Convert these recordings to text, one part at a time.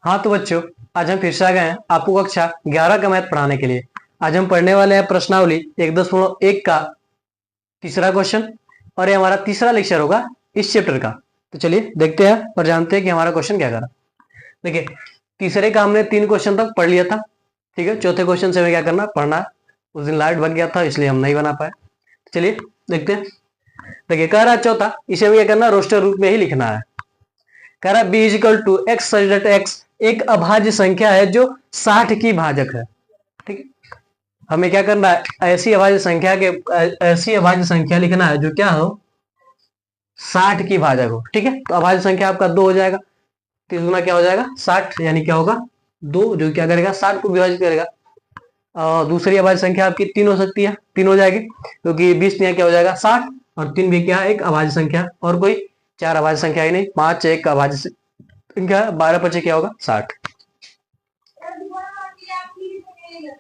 हाँ तो बच्चों, आज हम फिर से आ गए हैं आपको कक्षा 11 का मैथ पढ़ाने के लिए। आज हम पढ़ने वाले हैं प्रश्नावली 1.1 का तीसरा क्वेश्चन, और ये हमारा तीसरा लेक्चर होगा इस चैप्टर का। तो चलिए देखते हैं और जानते हैं कि हमारा क्वेश्चन क्या करा। देखिए, तीसरे का हमने 3 क्वेश्चन तक पढ़ लिया था, ठीक है। चौथे क्वेश्चन से हमें क्या करना, पढ़ना है। उस दिन लाइट भग गया था इसलिए हम नहीं बना पाए। चलिए देखते हैं। देखिए, कह रहा है चौथा, इसे हमें क्या करना, रोस्टर रूप में ही लिखना है। कह रहा है b is equal to X such that x एक अभाज्य संख्या है जो 60 की भाजक है, ठीक है। हमें क्या करना है, ऐसी अभाज्य संख्या लिखना है जो क्या हो, 60 की भाजक हो, ठीक है। तो अभाज्य संख्या आपका 2 हो जाएगा, 3 गुना क्या हो जाएगा 60, यानी क्या होगा 2, जो क्या करेगा 60 को विभाजित करेगा। और दूसरी अभाज्य संख्या आपकी 3 हो सकती है, 3 हो जाएगी क्योंकि 20 क्या हो जाएगा 60, और 3 भी क्या है एक अभाज्य संख्या, और कोई 4 अभाज्य संख्या ही नहीं, 5 एक अभाज्य संख्या, 12 पचे क्या होगा 60,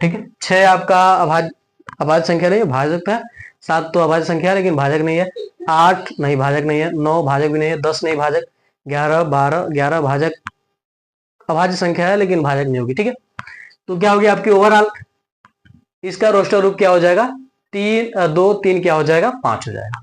ठीक है। 6 आपका अभाज्य संख्या नहीं है, भाजक है। 7 तो अभाज्य संख्या है लेकिन भाजक नहीं है। 8 नहीं, भाजक नहीं है। 9 भाजक भी नहीं है। 10 नहीं भाजक। 11 12 11 भाजक अभाज्य संख्या है लेकिन भाजक नहीं होगी, ठीक है। तो क्या होगी आपकी ओवरऑल, इसका रोस्टर रूप क्या हो जाएगा, 2 3 क्या हो जाएगा 5 हो जाएगा।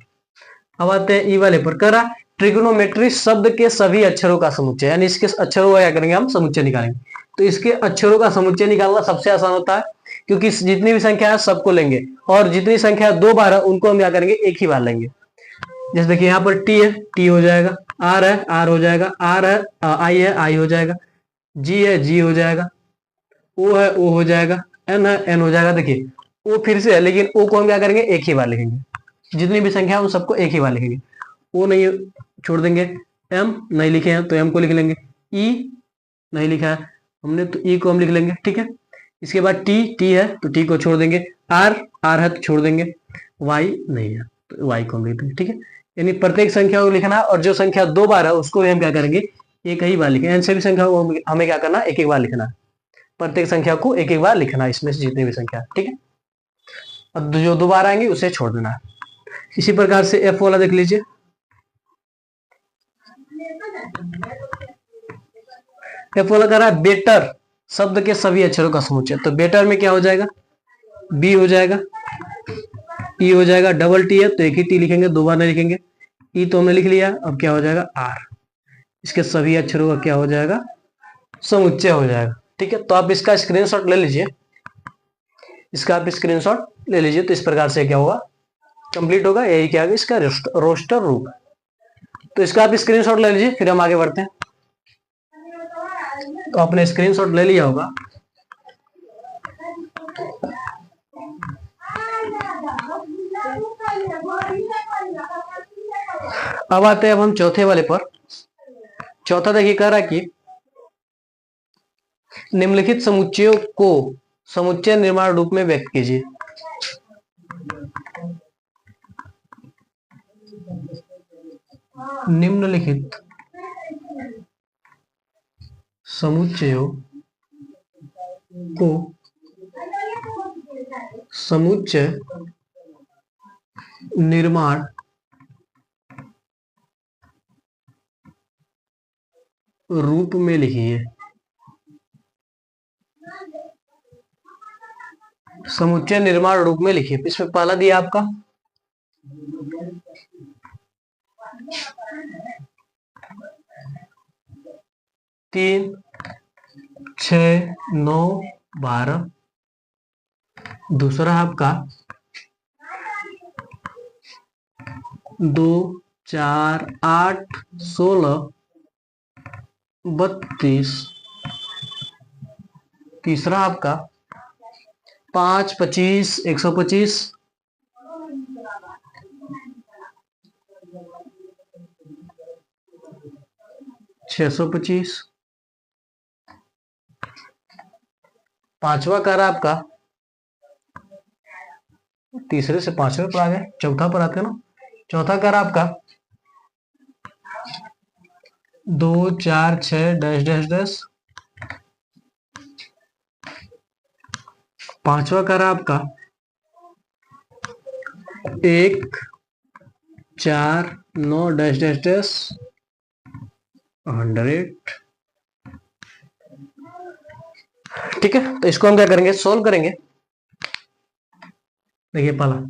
अब आते हैं ई वाले पर। कह रहा ट्रिग्नोमेट्री शब्द के सभी अक्षरों का समुच्चय, यानी इसके अक्षरों का क्या करेंगे हम, समुच्चय निकालेंगे। तो इसके अक्षरों का समुच्चय निकालना सबसे आसान होता है, क्योंकि जितनी भी संख्या है सबको लेंगे, और जितनी संख्या 2 बार है उनको हम क्या करेंगे, एक ही बार लेंगे। जैसे देखिए यहाँ पर टी है, टी हो जाएगा। आर है, आर हो जाएगा। आर है, आई है, आई हो जाएगा। जी है, जी हो जाएगा। ओ है, ओ हो जाएगा। एन है, एन हो जाएगा। देखिए ओ फिर से है, लेकिन ओ को हम क्या करेंगे, एक ही बार लिखेंगे। जितनी भी संख्या है उन सबको एक ही बार लिखेंगे। ओ नहीं छोड़ देंगे। एम नहीं लिखे हैं तो एम को लिख लेंगे। ई नहीं लिखा है हमने तो ई को हम लिख लेंगे, ठीक है। इसके बाद टी, टी है तो टी को छोड़ देंगे। आर, आर है तो छोड़ देंगे। वाई नहीं है तो वाई को हम लिख देंगे, ठीक है। यानी प्रत्येक संख्या को लिखना है, और जो संख्या 2 बार है उसको हम क्या करेंगे, एक ही बार लिखेंगे। इन सभी संख्या को हमें क्या करना है, एक एक बार लिखना है। प्रत्येक संख्या को एक एक बार लिखना है, इसमें से जितनी भी संख्या, ठीक है। अब जो 2 बार आएंगे उसे छोड़ देना है। इसी प्रकार से एफ वाला देख लीजिए। एफ वाला कह रहा है बेटर शब्द के सभी अक्षरों का समुच्चय। तो बेटर में क्या हो जाएगा, बी हो जाएगा, ई हो जाएगा। डबल टी है तो एक ही टी लिखेंगे, 2 बार नहीं लिखेंगे। ई तो हमने लिख लिया, अब क्या हो जाएगा आर। इसके सभी अक्षरों का क्या हो जाएगा, समुच्चय हो जाएगा, ठीक है। तो आप इसका स्क्रीनशॉट ले लीजिए, इसका आप स्क्रीनशॉट ले लीजिए। तो इस प्रकार से क्या होगा, कंप्लीट होगा। यही क्या है इसका रोस्टर रूप। तो इसका आप स्क्रीनशॉट ले लीजिए, फिर हम आगे बढ़ते हैं। तो आपने स्क्रीनशॉट ले लिया होगा। अब आते हैं अब हम चौथे वाले पर। चौथा देखिए कह रहा है कि निम्नलिखित समुच्चयों को समुच्चय निर्माण रूप में व्यक्त कीजिए। निम्नलिखित समुच्चयों को समुच्चय निर्माण रूप में लिखिए। समुच्चय निर्माण रूप में लिखिए। इसमें पहला दिया आपका 3 6 9 12। दूसरा आपका 2 4 8 16 32। तीसरा आपका 5 25 125। छह सौ 25। पांचवा कर आपका, तीसरे से पांचवे पर आ गए, चौथा पर आते हैं ना। चौथा कर आपका 2 4 6 डैश डैश डैश। पांचवा कर आपका 1 4 9 डैश डैश डैश 100। ठीक है, तो इसको हम क्या करेंगे, सोल्व करेंगे। देखिए पहला,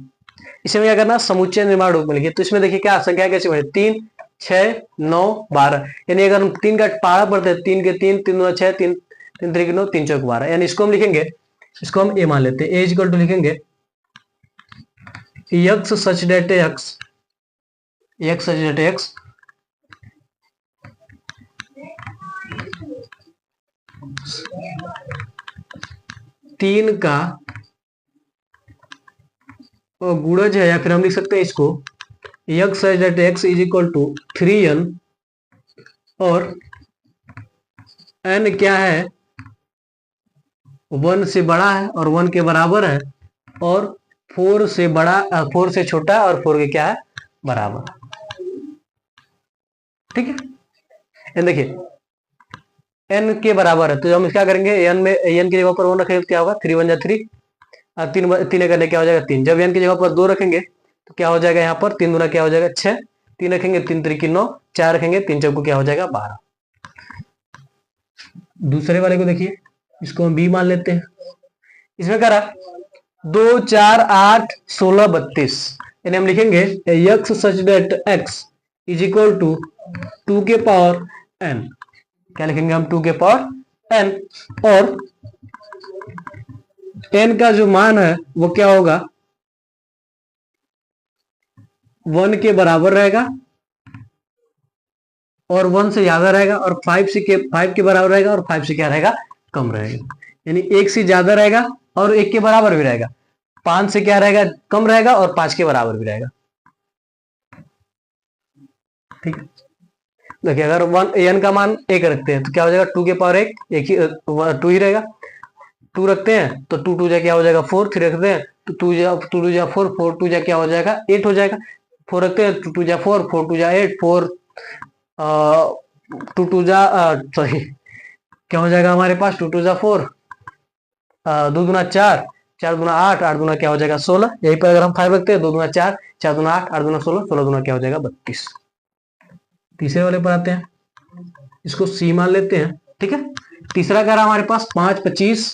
इसमें क्या करना, समुच्चय निर्माण रूप में लिखिए। तो इसमें देखिए क्या संख्या कैसे बने, 3 6 9 12, यानी अगर हम 3 का पारा पढ़ते हैं, 3 के 3 3 दूना 6, 3 3 3 9, 3 चौक 12, यानी इसको हम लिखेंगे, इसको हम ए मान लेते हैं। ए इक्वल टू लिखेंगे x such that x, x such that x 3 का गुणज है, या फिर हम लिख सकते हैं इसको x such that x is equal to 3n, और n क्या है, 1 से बड़ा है और 1 के बराबर है, और 4 से बड़ा 4 से छोटा है और 4 के क्या है, बराबर। ठीक है, एन देखिए n के बराबर है, तो हम क्या करेंगे, n में n की जगह पर 1 रखेंगे तो क्या होगा, 3 1 जा 3, और 3 करने क्या हो जाएगा 3। जब n की जगह पर 2 रखेंगे तो क्या हो जाएगा, यहाँ पर 3 दूना क्या हो जाएगा 6, 3 रखेंगे 3 3 की 9, 4 रखेंगे 3 चौको क्या हो जाएगा 12। दूसरे वाले को देखिए, इसको हम b मान लेते हैं। इसमें क्या रहा, 2 4 8 16 32, यानी हम लिखेंगे x such that x is equal to 2 के पावर n, क्या लिखेंगे हम, 2 के पावर n, और n का जो मान है वो क्या होगा, 1 के बराबर रहेगा, और 1 से ज्यादा रहेगा, और 5 के बराबर रहेगा, और 5 से क्या रहेगा, कम रहेगा, यानी 1 से ज्यादा रहेगा और 1 के बराबर भी रहेगा, 5 से क्या रहेगा, कम रहेगा, और 5 के बराबर भी रहेगा। ठीक है, देखिए अगर 1 n का मान 1 रखते हैं तो क्या हो जाएगा, 2 के पावर 1 एक ही 2 ही रहेगा, 2 रखते हैं तो 2 2 जा क्या हो जाएगा 4, 3 रखते हैं तो 2 2 जा 4, 4 2 जा क्या हो जाएगा 8 हो जाएगा, 4 रखते हैं 2 2 जा 4, 4 2 जा 8, 4 2 2 जा सॉरी क्या हो जाएगा हमारे पास, 2 2 जा 4, 2 दूना 4, 4 दूना 8, 8 दूना क्या हो जाएगा 16, यहीं पर अगर हम 5 रखते हैं 2 दूना 4, 4 दूना 8, 8 दूना 16, 16 दूना क्या हो जाएगा 32। तीसरे वाले पर आते हैं, इसको सी मान लेते हैं। ठीक है, तीसरा कह रहा हमारे पास 5 25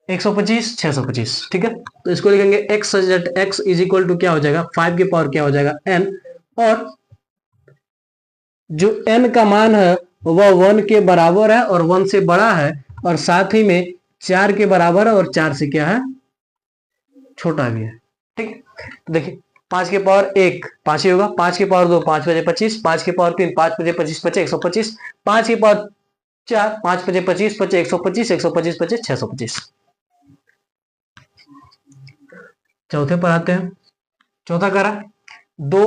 125 625। ठीक है, तो इसको लिखेंगे x such that x is equal to क्या हो जाएगा, 5 के पावर क्या हो जाएगा n, और जो n का मान है वह 1 के बराबर है और 1 से बड़ा है, और साथ ही में 4 के बराबर है और 4 से क्या है, छोटा भी है। ठीक है, तो देखिए 5 के पावर 1 5 ही होगा, 5 के पावर 2 5 बजे 25, 5 के पावर 3 5 बजे 25 बचे 125, 5 के पावर 4 5 बजे 25 बचे 125, 125 बचे 625। चौथे पर आते हैं, चौथा करा 2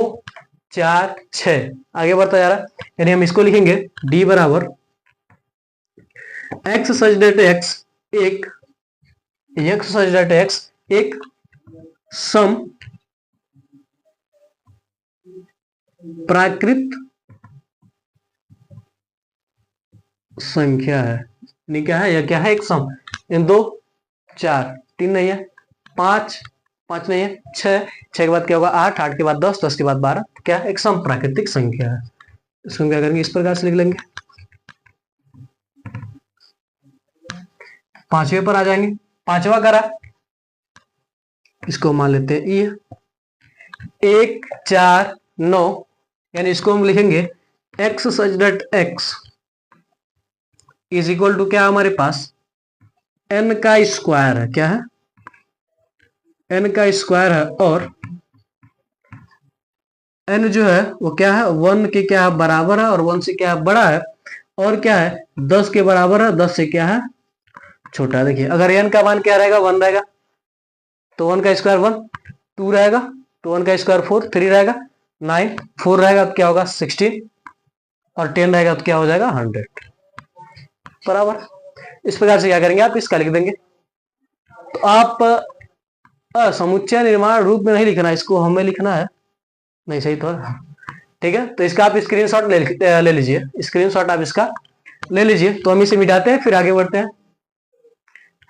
4 6, आगे बढ़ता जा रहा है, यानी हम इसको लिखेंगे d बराबर x सच डेट x एक, x सच डेट x एक सम प्राकृत संख्या है, नहीं क्या है, यह क्या है, एक सम, इन 2 4 3 नहीं है, 5 5 नहीं है, 6 6 के बाद क्या होगा 8, 8 के बाद 10, 10 के बाद 12, क्या है, एक सम प्राकृतिक संख्या है। इसको क्या करेंगे, इस प्रकार से लिख लेंगे। पांचवें पर आ जाएंगे, पांचवा करा, इसको मान लेते हैं ये 1 4 9, यानी इसको हम लिखेंगे x such that x is equal to क्या हमारे पास n का स्क्वायर है, क्या है, n का स्क्वायर है, और n जो है वो क्या है, 1 के क्या है बराबर है, और 1 से क्या है बड़ा है, और क्या है 10 के बराबर है, 10 से क्या है छोटा है। देखिए अगर n का मान क्या रहेगा 1 रहेगा, तो 1 का स्क्वायर 1, 2 रहेगा तो 1 का स्क्वायर 4, 3 रहेगा 9, 4 रहेगा तो क्या होगा 16, और 10 रहेगा तो क्या हो जाएगा 100 बराबर। इस प्रकार से क्या करेंगे, आप इसका लिख देंगे। तो आप समुच्चय निर्माण रूप में नहीं लिखना, इसको हमें लिखना है, नहीं सही तो है। ठीक है, तो इसका आप स्क्रीनशॉट ले लीजिए, स्क्रीनशॉट आप इसका ले लीजिए। तो हम इसे मिटाते हैं फिर आगे बढ़ते हैं।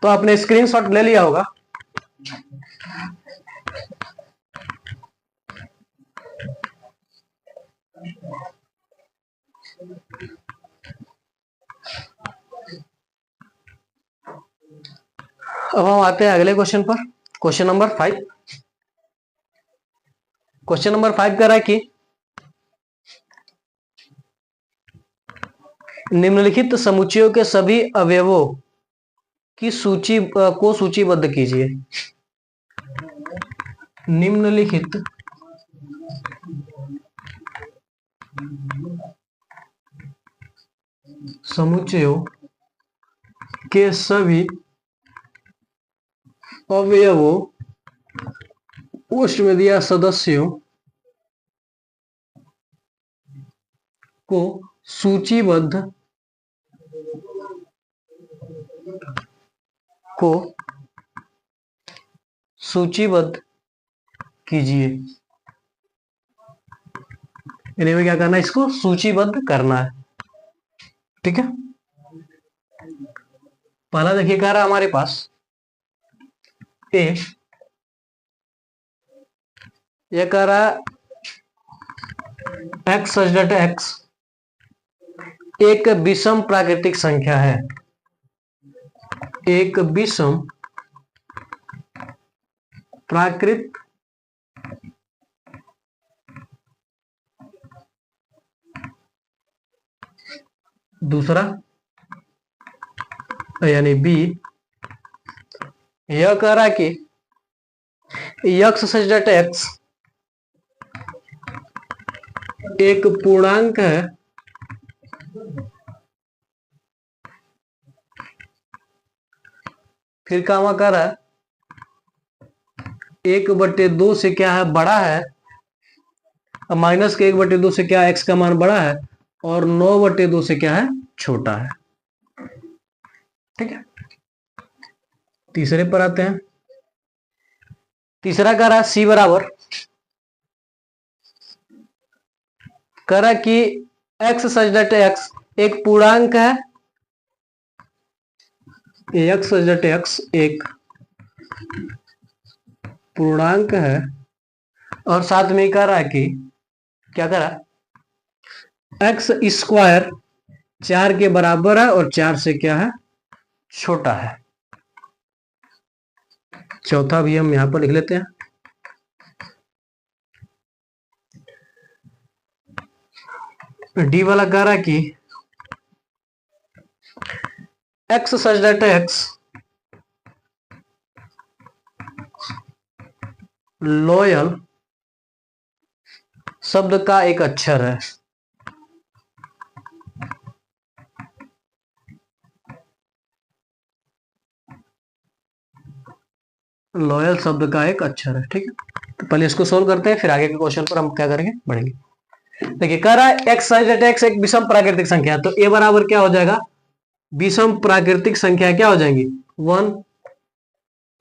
तो आपने स्क्रीनशॉट ले लिया होगा, अब हम आते हैं अगले क्वेश्चन पर। Question number 5। क्वेश्चन नंबर 5 कह रहा है कि निम्नलिखित समुच्चयों के सभी अवयवों की सूची को सूचीबद्ध कीजिए। निम्नलिखित समुच्चयों के सभी अवयवों पोस्ट में दिया सदस्यों को सूचीबद्ध कीजिए। यानी में क्या करना है, इसको सूचीबद्ध करना है। ठीक है, पहला देखिए कह रहा है हमारे पास ए, यह कह रहा है एक्स सच दैट एक्स एक विषम प्राकृतिक संख्या है। एक विषम प्राकृत दूसरा यानी बी, यह कह रहा है कि एक्स सच दैट एक्स एक पूर्णांक है फिर कामा कर रहा है 1/2 से क्या है, बड़ा है। अब माइनस के 1/2 से क्या एक्स का मान बड़ा है और 9/2 से क्या है, छोटा है। ठीक है, तीसरे पर आते हैं। तीसरा कह रहा है सी बराबर, कह रहा है कि एक्स सच दैट एक्स एक पूर्णांक है। एक्स सच दैट एक्स एक पूर्णांक है और साथ में कह रहा है कि क्या कह रहा है, एक्स स्क्वायर 4 के बराबर है और 4 से क्या है, छोटा है। चौथा भी हम यहां पर लिख लेते हैं। डी वाला कह रहा है कि x such that x loyal शब्द का एक अक्षर है। लॉयल शब्द का एक अक्षर है। ठीक है, तो पहले इसको सोल्व करते हैं, फिर आगे के क्वेश्चन पर हम क्या करेंगे, बढ़ेंगे। देखिए कह रहा है एक्स सच दैट एक्स एक विषम प्राकृतिक संख्या, तो ए बराबर क्या हो जाएगा, विषम प्राकृतिक संख्या क्या हो जाएंगी, 1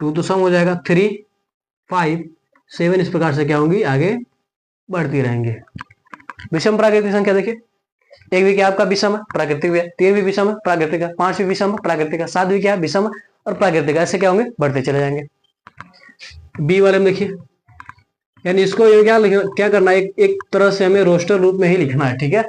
2 तो सम हो जाएगा, 3 5 7 इस प्रकार से क्या होंगी, आगे बढ़ती रहेंगे। विषम प्राकृतिक संख्या देखिए, एक भी क्या आपका विषम है, प्राकृतिक भी है, 3 भी विषम है, प्राकृतिक है, 5 भी विषम है, प्राकृतिक है, 7 भी क्या है, विषम है और प्राकृतिक है। ऐसे क्या होंगे, बढ़ते चले जाएंगे। बी वाले में देखिए, यानी इसको ये क्या करना है, एक तरह से हमें रोस्टर रूप में ही लिखना है। ठीक है,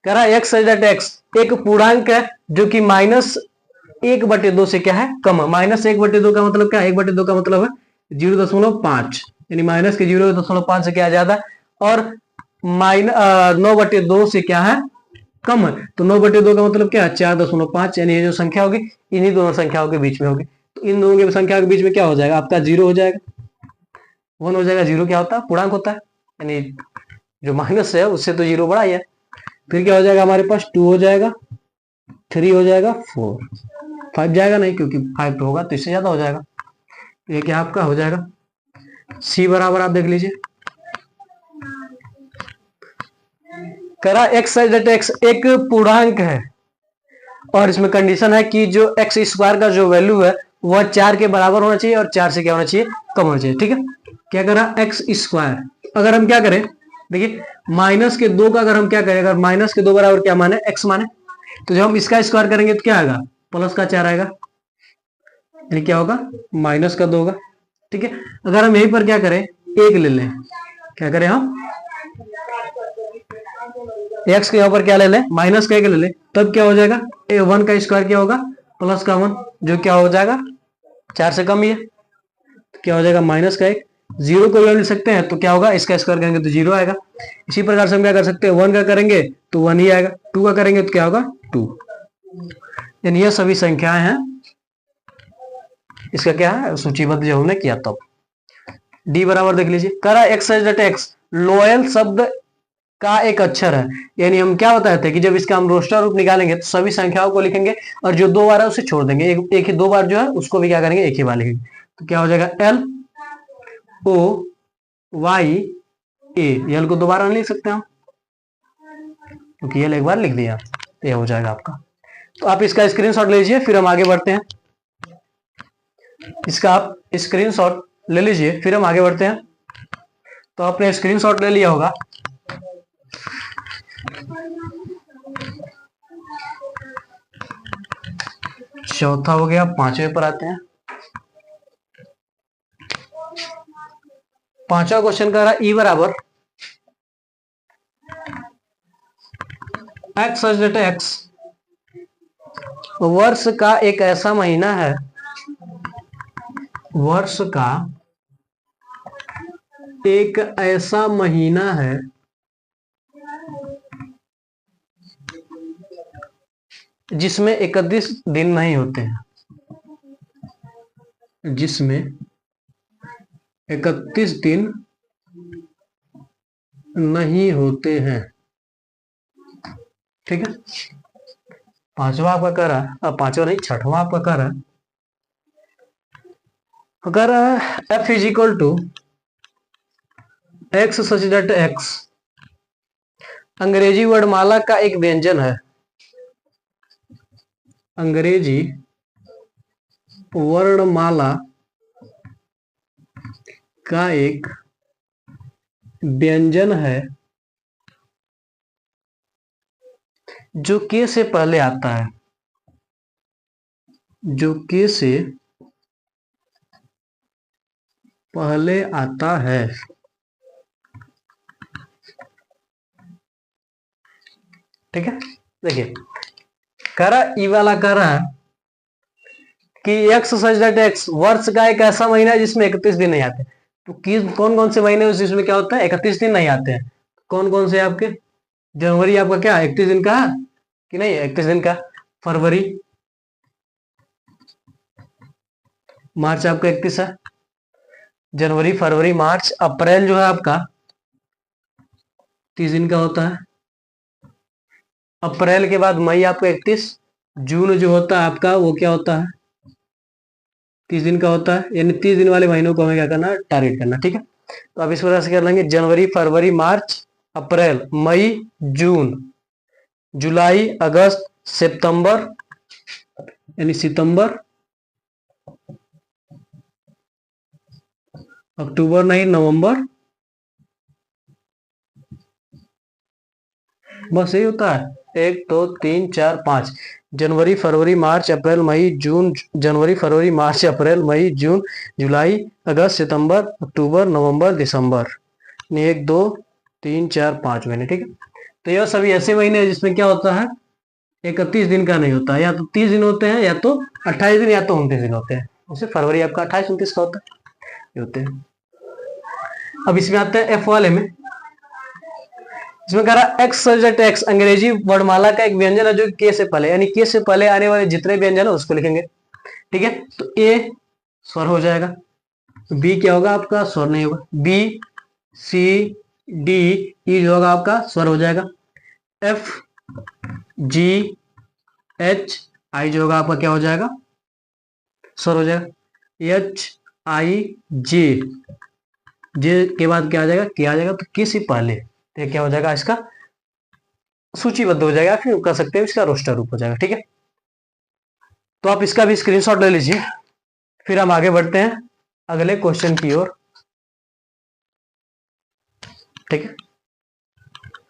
कह रहा है एक्स सच दैट एक्स एक पूर्णांक है जो कि -1/2 से क्या है, कम है। -1/2 का मतलब क्या है, 1/2 का मतलब है 0.5, यानी माइनस के 0.5 से क्या ज्यादा और 9/2 से क्या है, कम है। तो 9/2 का मतलब क्या है, 4.5, यानी ये जो संख्या होगी इन्हीं दोनों संख्याओं के बीच में होगी। तो इन दोनों की संख्या के बीच में क्या हो जाएगा, आपका 0 हो जाएगा, 1 हो जाएगा। 0 क्या होता है, पूर्णांक होता है, यानी जो माइनस है उससे तो 0 बड़ा ही है। फिर क्या हो जाएगा हमारे पास, 2 हो जाएगा, 3 हो जाएगा, 4 5 जाएगा नहीं, क्योंकि 5 तो होगा तो इससे ज्यादा हो जाएगा। ये क्या आपका हो जाएगा, सी बराबर आप देख लीजिए, करा एक्स सच दैट एक्स एक पूर्णांक है और इसमें कंडीशन है कि जो एक्स स्क्वायर का जो वैल्यू है वह 4 के बराबर होना चाहिए और 4 से क्या होना चाहिए, कम होना चाहिए। ठीक है, क्या करा एक्स स्क्वायर, अगर हम क्या करें, देखिए -2 का अगर हम क्या करें, अगर -2 बराबर क्या माने, एक्स माने, तो जब हम इसका स्क्वायर करेंगे तो क्या आएगा, +4 आएगा, यानी क्या होगा, -2 होगा। ठीक है, अगर हम यहीं पर क्या करें, 1 ले लें, क्या करें हम, एक्स के ऊपर क्या ले लें, -1 ले लें, तब क्या हो जाएगा, 1 का स्क्वायर क्या होगा, +1, जो क्या हो जाएगा 4 से कम ही है, तो क्या हो जाएगा माइनस का 1। 0 को लिख सकते हैं तो क्या होगा, इसका स्क्वायर करेंगे तो 0 आएगा। इसी प्रकार से हम क्या कर सकते हैं, 1 का करेंगे तो 1 ही आएगा, 2 का करेंगे तो क्या होगा 2। यानी ये सभी संख्याएं हैं, इसका क्या है सूचीबद्ध जो हमने किया। तब डी बराबर देख लीजिए, करा एक्स एक्स लोयल शब्द का एक अक्षर है। यानी हम क्या बताए थे कि जब इसका हम रोस्टर रूप निकालेंगे तो सभी संख्याओं को लिखेंगे और जो 2 बार है उसे छोड़ देंगे, एक ही 2 बार जो है उसको भी क्या करेंगे, एक ही बार लिखेंगे। तो क्या हो जाएगा एल ओ वाई ए। एल को दोबारा नहीं लिख सकते हम क्योंकि एल एक बार लिख दिया, तो यह हो जाएगा आपका। तो आप इसका स्क्रीनशॉट ले लीजिए, फिर हम आगे बढ़ते हैं। इसका आप स्क्रीनशॉट ले लीजिए, फिर हम आगे बढ़ते हैं। तो आपने स्क्रीनशॉट ले लिया होगा। चौथा हो गया, पांचवें पर आते हैं। पांचवा क्वेश्चन का रहा ई बराबर एक्स एक्स वर्ष का एक ऐसा महीना है, वर्ष का एक ऐसा महीना है जिसमें 31 दिन नहीं होते हैं, जिसमें 31 दिन नहीं होते हैं। ठीक है, पांचवा आपका कह रहा है, अब पांचवा नहीं छठवां आपका कह रहा है, अगर f is equal to X such that X अंग्रेजी वर्णमाला का एक व्यंजन है, अंग्रेजी वर्णमाला का एक व्यंजन है जो के से पहले आता है, जो के से पहले आता है। ठीक है, देखिए करा ई वाला कह रहा है कि एक्स सच दैट एक्स वर्ष का एक ऐसा महीना है जिसमें 31 दिन नहीं आते। तो कौन कौन से महीने जिसमें क्या होता है 31 दिन नहीं आते हैं, कौन कौन से आपके, जनवरी आपका क्या 31 दिन का कि नहीं 31 दिन का, फरवरी मार्च आपका 31 है, जनवरी फरवरी मार्च अप्रैल जो है आपका 30 दिन का होता है, अप्रैल के बाद मई आपका 31, जून जो होता है आपका वो क्या होता है 30 दिन का होता है। यानी 30 दिन वाले महीनों को हमें क्या करना, टारगेट करना। ठीक है, तो अब इस वजह से कर लेंगे जनवरी फरवरी मार्च अप्रैल मई जून जुलाई अगस्त सितंबर, यानी सितंबर अक्टूबर नहीं नवंबर, बस यही होता है 1 2 3 4 5 जनवरी फरवरी मार्च अप्रैल मई जून, जनवरी फरवरी मार्च अप्रैल मई जून जुलाई अगस्त सितंबर अक्टूबर नवंबर दिसंबर, 1 2 3 4 5 महीने। ठीक है, तो यह सभी ऐसे महीने हैं जिसमें क्या होता है 31 दिन का नहीं होता, या तो 30 दिन होते हैं, या तो 28 दिन, या तो 29 दिन होते हैं। जैसे फरवरी आपका 28 29 का होता है, ये होते हैं। अब इसमें आते हैं एफ वाले में, इसमें कह रहा एक्स सब्जेक्ट एक्स अंग्रेजी वर्णमाला का एक व्यंजन है जो के से पहले, यानी के से पहले आने वाले जितने व्यंजन है उसको लिखेंगे। ठीक है, तो ए स्वर हो जाएगा, बी क्या होगा आपका स्वर नहीं होगा, बी सी डी ई जो होगा आपका स्वर हो जाएगा, एफ जी एच आई जो होगा आपका क्या हो जाएगा स्वर हो जाएगा, एच आई जे जे के बाद क्या आ जाएगा के आ जाएगा, तो के से पहले तो क्या हो जाएगा इसका सूचीबद्ध हो जाएगा, फिर कर सकते हैं इसका रोस्टर रूप हो जाएगा। ठीक है, तो आप इसका भी स्क्रीनशॉट ले लीजिए, फिर हम आगे बढ़ते हैं अगले क्वेश्चन की ओर। ठीक है,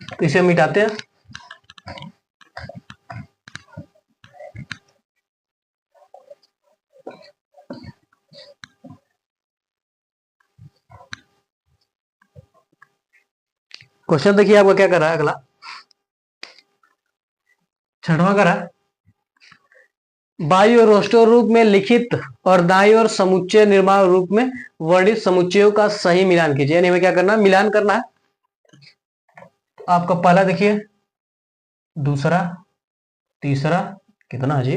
तो इसे मिटाते हैं। क्वेश्चन देखिए आपका क्या कर रहा है, अगला छठवां कर रहा है बाई और रोस्टर रूप में लिखित और दाई और समुच्चय निर्माण रूप में वर्णित समुच्चयों का सही मिलान कीजिए। यानी हमें क्या करना है, मिलान करना है। आपका पहला देखिए, दूसरा, तीसरा, कितना जी,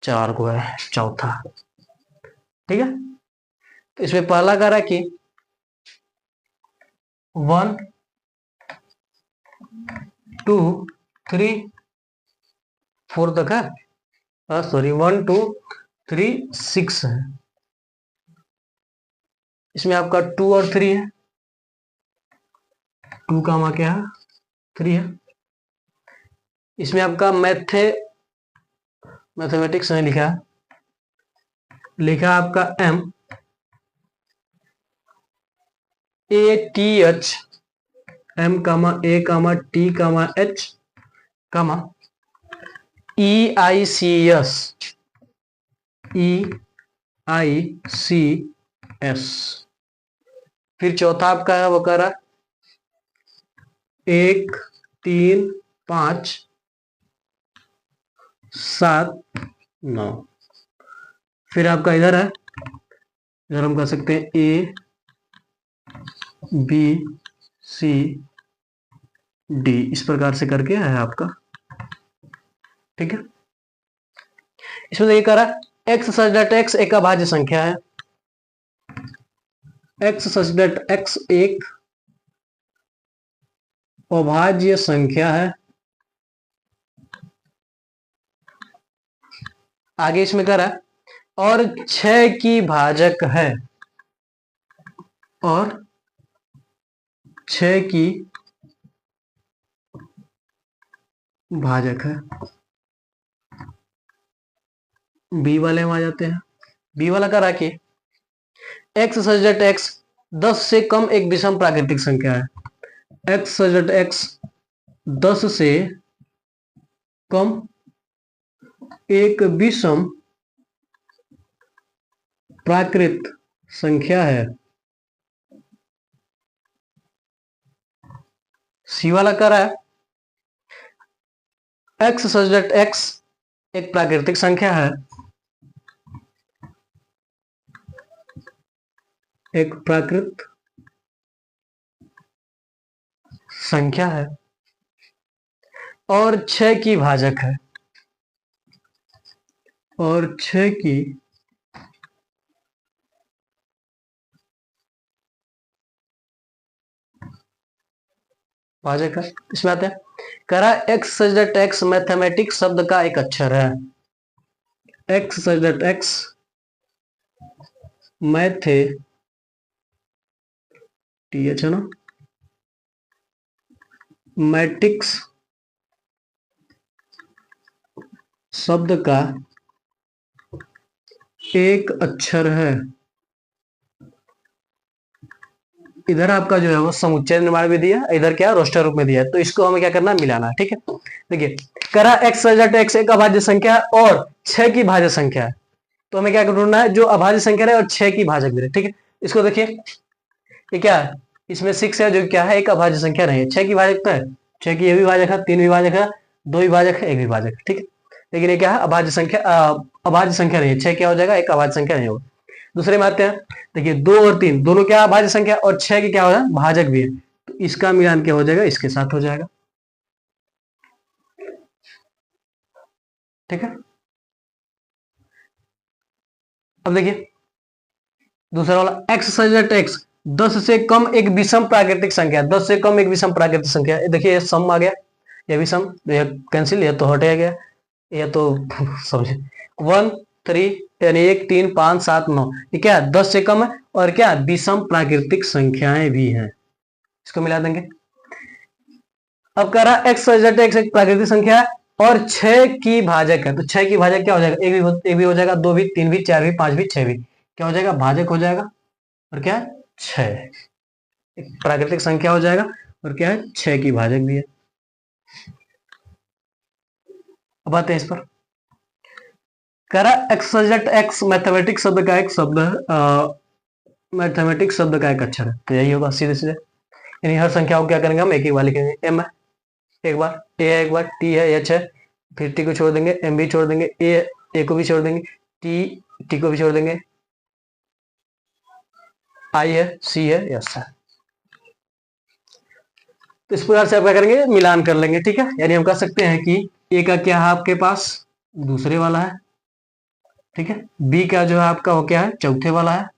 4 को है, चौथा। ठीक है, तो इसमें पहला कह रहा है कि 1 2 3 4 तक है, सॉरी 1 2 3 6 है। इसमें आपका 2 और 3 है, 2 का मान क्या है, 3 है। इसमें आपका मैथमेटिक्स में लिखा आपका MATH M, A, T, EICS। फिर चौथा आपका है वो कह रहा 1 3 5 7 9। फिर आपका इधर है, इधर हम कह सकते हैं ABCD, इस प्रकार से करके है आपका। ठीक है, इसमें ये कह रहा x सच दैट x एक अभाज्य संख्या है, x सच दैट x एक अभाज्य संख्या है। आगे इसमें कह रहा और 6 की भाजक है, और 6 की भाजक है। बी वाले में आ जाते हैं। बी वाला कह रहा कि x सच दैट x 10 से कम एक विषम प्राकृतिक संख्या है, x सच दैट x 10 से कम एक विषम प्राकृत संख्या है। सी वाला कह रहा है x सच दैट x एक प्राकृतिक संख्या है, एक प्राकृत संख्या है, और 6 की भाजक है, और 6 की भाजक है। इसमें आते हैं, करा X such that X mathematics शब्द का एक अक्षर है, एक्स सच दैट एक्स मैथे TH है ना, मैट्रिक्स शब्द का एक अक्षर है। इधर आपका जो है वो समुच्चय निर्माण भी दिया, इधर क्या रोस्टर रूप में दिया है, तो इसको हमें क्या करना है, मिलाना है। ठीक है, देखिए करा एक्स एक्स एक अभाज्य संख्या और 6 की भाज्य संख्या है, तो हमें क्या ढूंढना है, जो अभाज्य संख्या है और 6 की भाजक भी है। ठीक है, इसको देखिए ये क्या है, इसमें 6 है जो क्या है, एक अभाज्य संख्या नहीं है। 6 की भाजक तो है, 6 की ये भी भाजक है, 3 भी भाजक है, 2 भी भाजक है, 1 भी भाजक है। ठीक है, लेकिन ये क्या है, अभाज्य संख्या, अभाज्य संख्या नहीं है। 6 क्या हो जाएगा, एक अभाज्य संख्या नहीं होगा। दूसरे में आते हैं, देखिए 2 और 3 दोनों क्या अभाज्य संख्या, और 6 की क्या हो जाएगा, भाजक भी है, तो इसका मिलान क्या हो जाएगा, इसके साथ हो जाएगा। ठीक है, अब देखिए दूसरा वाला एक्स सच दैट एक्स 10 से कम एक विषम प्राकृतिक संख्या, 10 से कम एक विषम प्राकृतिक संख्या। देखिए सम आ गया, यह विषम, यह कैंसिल, यह तो हटेगा गया, यह तो समझे 1 3 यानी 1 3 5 7 9, ये क्या 10 से कम है, और क्या विषम प्राकृतिक संख्याएं भी हैं, इसको मिला देंगे। अब कह रहा एक्स सच दैट एक्स एक प्राकृतिक संख्या है और 6 की भाजक है, तो 6 की भाजक क्या हो जाएगा, एक भी हो जाएगा, 2 भी, 3 भी, 4 भी, 5 भी, 6 भी, क्या हो जाएगा, भाजक हो जाएगा, और क्या है 6, एक प्राकृतिक संख्या हो जाएगा, और क्या है 6 की भाजक भी है। अब आते हैं इस पर, करा एक्स सब्जेक्ट एक्स मैथमेटिक्स शब्द का एक शब्द है, मैथमेटिक्स शब्द का एक अक्षर है, तो यही होगा सीधे सीधे। यानी हर संख्या को क्या करेंगे, हम एक एक बार लिखेंगे, एम है एक बार, ए है एक बार, टी है, एच है, फिर टी को छोड़ देंगे, एम भी छोड़ देंगे, ए ए को भी छोड़ देंगे, टी को भी छोड़ देंगे, आई है, सी है, यस है। तो इस प्रकार से आप क्या करेंगे, मिलान कर लेंगे, ठीक है। यानी हम कह सकते हैं कि ए का क्या है आपके पास, दूसरे वाला है, ठीक है। बी का जो है आपका वो क्या है, चौथे वाला है।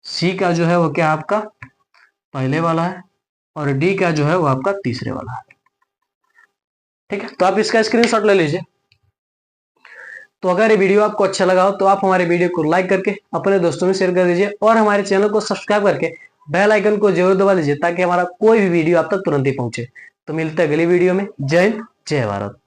सी का जो है वो क्या है आपका, पहले वाला है। और डी का जो है वो आपका तीसरे वाला है, ठीक है। तो आप इसका स्क्रीनशॉट ले लीजिए। तो अगर ये वीडियो आपको अच्छा लगा हो तो आप हमारे वीडियो को लाइक करके अपने दोस्तों में शेयर कर दीजिए और हमारे चैनल को सब्सक्राइब करके बेल आइकन को जरूर दबा लीजिए ताकि हमारा कोई भी वीडियो आप तक तुरंत ही पहुंचे। तो मिलते हैं अगली वीडियो में। जय हिंद, जय भारत।